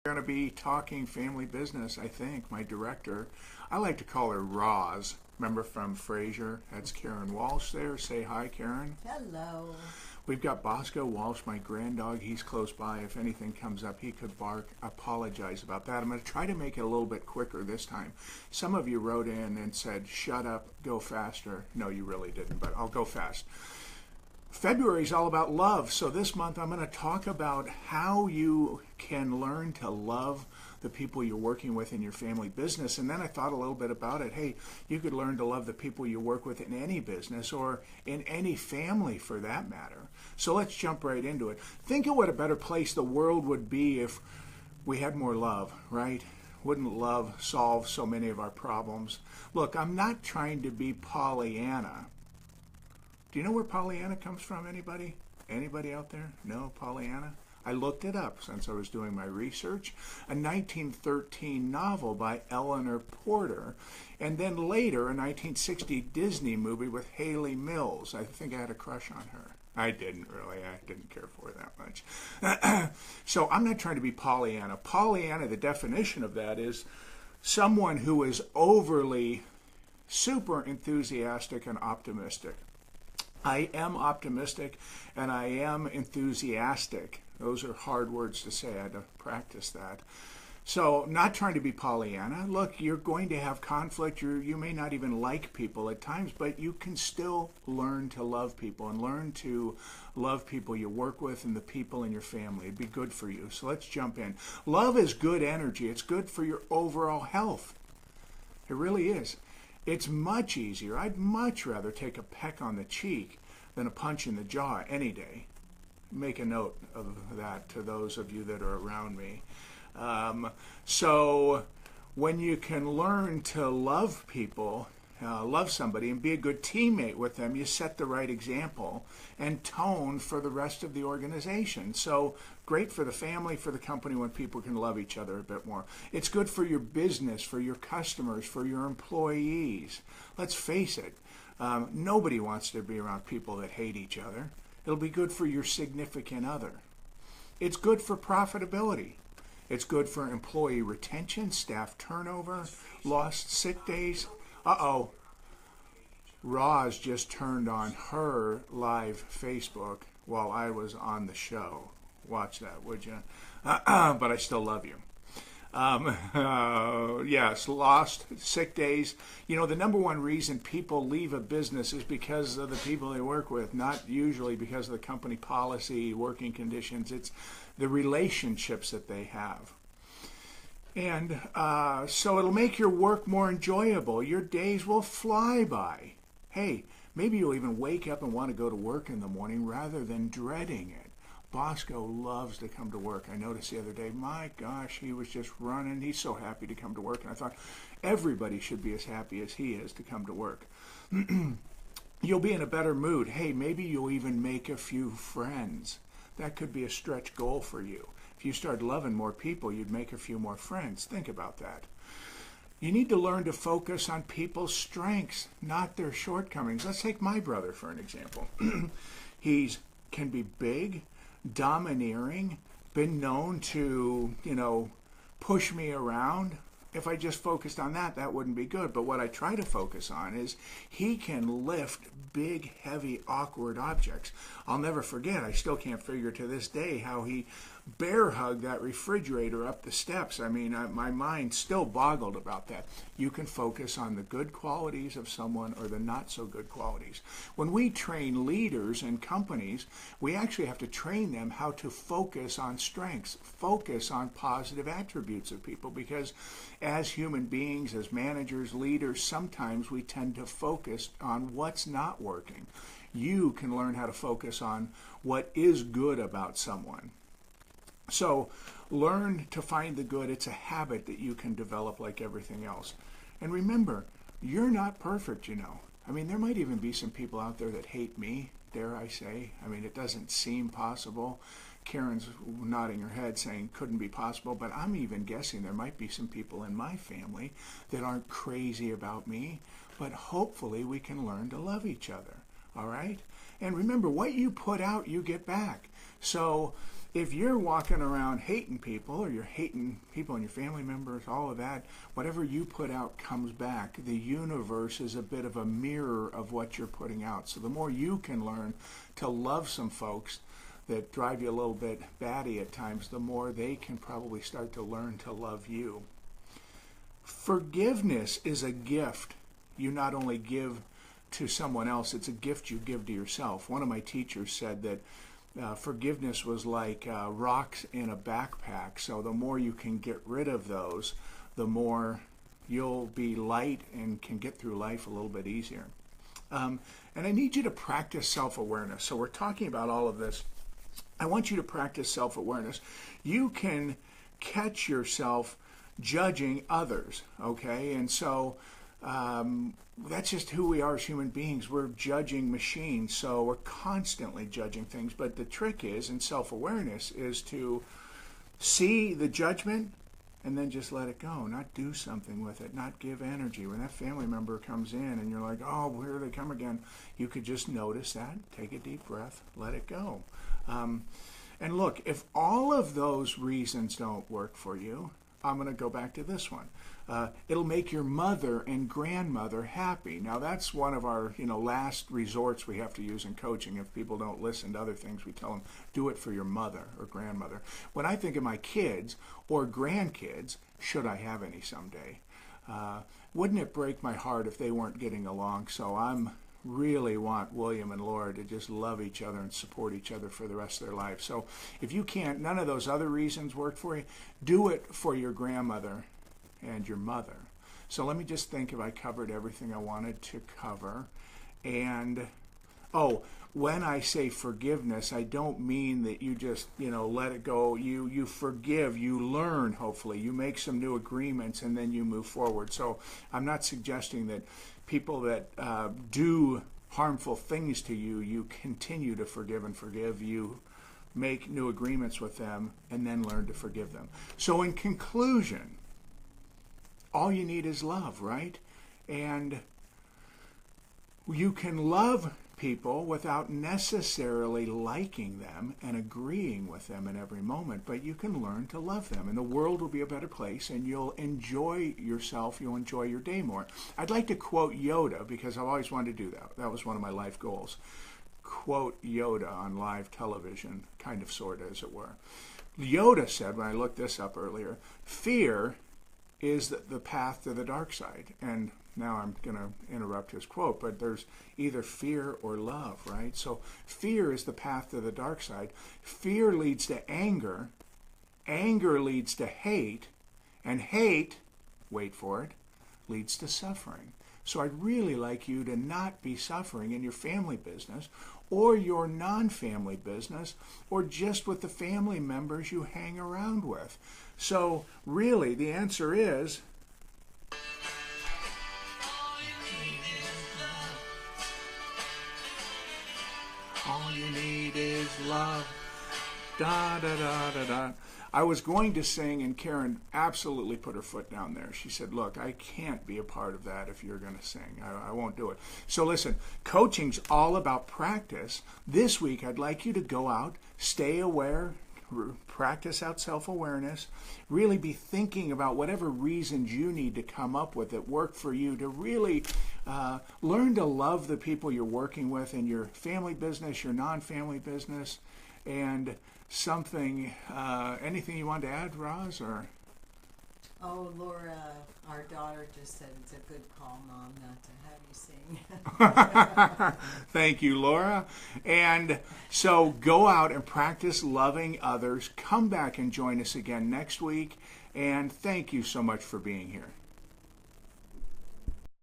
We're going to be talking family business, I think. My director, I like to call her Roz. Remember from Frasier? That's Karen Walsh there. Say hi, Karen. Hello. We've got Bosco Walsh, my grand dog. He's close by. If anything comes up, he could bark. Apologize about that. I'm going to try to make it a little bit quicker this time. Some of you wrote in and said, shut up, go faster. No, you really didn't, but I'll go fast. February is all about love, so this month I'm going to talk about how you can learn to love the people you're working with in your family business. And then I thought a little bit about it. Hey, you could learn to love the people you work with in any business or in any family for that matter. So let's jump right into it. Think of what a better place the world would be if we had more love, right? Wouldn't love solve so many of our problems? Look, I'm not trying to be Pollyanna. Do you know where Pollyanna comes from, anybody? Anybody out there? No, Pollyanna? I looked it up since I was doing my research. A 1913 novel by Eleanor Porter, and then later a 1960 Disney movie with Haley Mills. I think I had a crush on her. I didn't really. I didn't care for her that much. So I'm not trying to be Pollyanna. Pollyanna, the definition of that is someone who is overly super enthusiastic and optimistic. I am optimistic and I am enthusiastic. Those are hard words to say. I had to practice that. So not trying to be Pollyanna. Look, you're going to have conflict. You may not even like people at times, but you can still learn to love people and learn to love people you work with and the people in your family. It'd be good for you. So let's jump in. Love is good energy. It's good for your overall health. It really is. It's much easier. I'd much rather take a peck on the cheek than a punch in the jaw any day. Make a note of that to those of you that are around me. So when you can learn to love people, love somebody and be a good teammate with them, you set the right example and tone for the rest of the organization. So great for the family, for the company when people can love each other a bit more. It's good for your business, for your customers, for your employees. Let's face it, nobody wants to be around people that hate each other. It'll be good for your significant other. It's good for profitability. It's good for employee retention, staff turnover, lost sick days. Uh-oh. Roz just turned on her live Facebook while I was on the show. Watch that, would you? But I still love you. Yes, lost sick days. You know, the number one reason people leave a business is because of the people they work with, not usually because of the company policy, working conditions. It's the relationships that they have. And so it'll make your work more enjoyable. Your days will fly by. Hey, maybe you'll even wake up and want to go to work in the morning rather than dreading it. Bosco loves to come to work. I noticed the other day, my gosh, he was just running. He's so happy to come to work. And I thought, everybody should be as happy as he is to come to work. You'll be in a better mood. Hey, maybe you'll even make a few friends. That could be a stretch goal for you. If you start loving more people, you'd make a few more friends. Think about that. You need to learn to focus on people's strengths, not their shortcomings. Let's take my brother for an example. He can be big, domineering, been known to, push me around. If I just focused on that, that wouldn't be good. But what I try to focus on is he can lift big, heavy, awkward objects. I'll never forget, I still can't figure to this day how he bear hugged that refrigerator up the steps. I mean, my mind still boggled about that. You can focus on the good qualities of someone or the not so good qualities. When we train leaders in companies, we actually have to train them how to focus on strengths, focus on positive attributes of people, because as human beings, as managers, leaders, sometimes we tend to focus on what's not working. You can learn how to focus on what is good about someone. So learn to find the good. It's a habit that you can develop like everything else. And remember, you're not perfect, I mean, there might even be some people out there that hate me, dare I say. I mean, it doesn't seem possible. Karen's nodding her head saying couldn't be possible, but I'm even guessing there might be some people in my family that aren't crazy about me, but hopefully we can learn to love each other, all right? And remember, what you put out, you get back. So if you're walking around hating people, or you're hating people and your family members, all of that, whatever you put out comes back. The universe is a bit of a mirror of what you're putting out. So the more you can learn to love some folks that drive you a little bit batty at times, the more they can probably start to learn to love you. Forgiveness is a gift you not only give to someone else, it's a gift you give to yourself. One of my teachers said that forgiveness was like rocks in a backpack. So the more you can get rid of those, the more you'll be light and can get through life a little bit easier. And I need you to practice self-awareness. So we're talking about all of this. I want you to practice self-awareness. You can catch yourself judging others, okay? And so that's just who we are as human beings. We're judging machines, so we're constantly judging things. But the trick is, in self-awareness, is to see the judgment and then just let it go, not do something with it, not give energy. When that family member comes in and you're like, oh, here they come again, you could just notice that, take a deep breath, let it go. And look, if all of those reasons don't work for you, I'm going to go back to this one. It'll make your mother and grandmother happy. Now, that's one of our last resorts we have to use in coaching. If people don't listen to other things, we tell them, do it for your mother or grandmother. When I think of my kids or grandkids, should I have any someday, wouldn't it break my heart if they weren't getting along? So I'm really want William and Laura to just love each other and support each other for the rest of their life. So if you can't, none of those other reasons work for you, do it for your grandmother and your mother. So let me just think if I covered everything I wanted to cover. And, when I say forgiveness, I don't mean that you just, let it go. You forgive, you learn, hopefully. You make some new agreements, and then you move forward. So I'm not suggesting that people that do harmful things to you, you continue to forgive and forgive. You make new agreements with them, and then learn to forgive them. So in conclusion, all you need is love, right? And you can love people without necessarily liking them and agreeing with them in every moment, but you can learn to love them, and the world will be a better place, and you'll enjoy yourself, you'll enjoy your day more. I'd like to quote Yoda, because I've always wanted to do that. That was one of my life goals. Quote Yoda on live television, kind of, sort of, as it were. Yoda said, when I looked this up earlier, fear is the path to the dark side. And now I'm going to interrupt his quote, but there's either fear or love, right? So fear is the path to the dark side. Fear leads to anger. Anger leads to hate. And hate, wait for it, leads to suffering. So I'd really like you to not be suffering in your family business or your non-family business or just with the family members you hang around with. So really the answer is, all you need is love. Da da da da da. I was going to sing, and Karen absolutely put her foot down there. She said, look, I can't be a part of that if you're going to sing. I won't do it. So listen, coaching's all about practice. This week, I'd like you to go out, stay aware, practice out self-awareness, really be thinking about whatever reasons you need to come up with that work for you to really learn to love the people you're working with in your family business, your non-family business, and something, anything you want to add, Roz? Or? Oh, Laura, our daughter just said it's a good call, Mom, not to have you sing. Thank you, Laura. And so go out and practice loving others. Come back and join us again next week. And thank you so much for being here.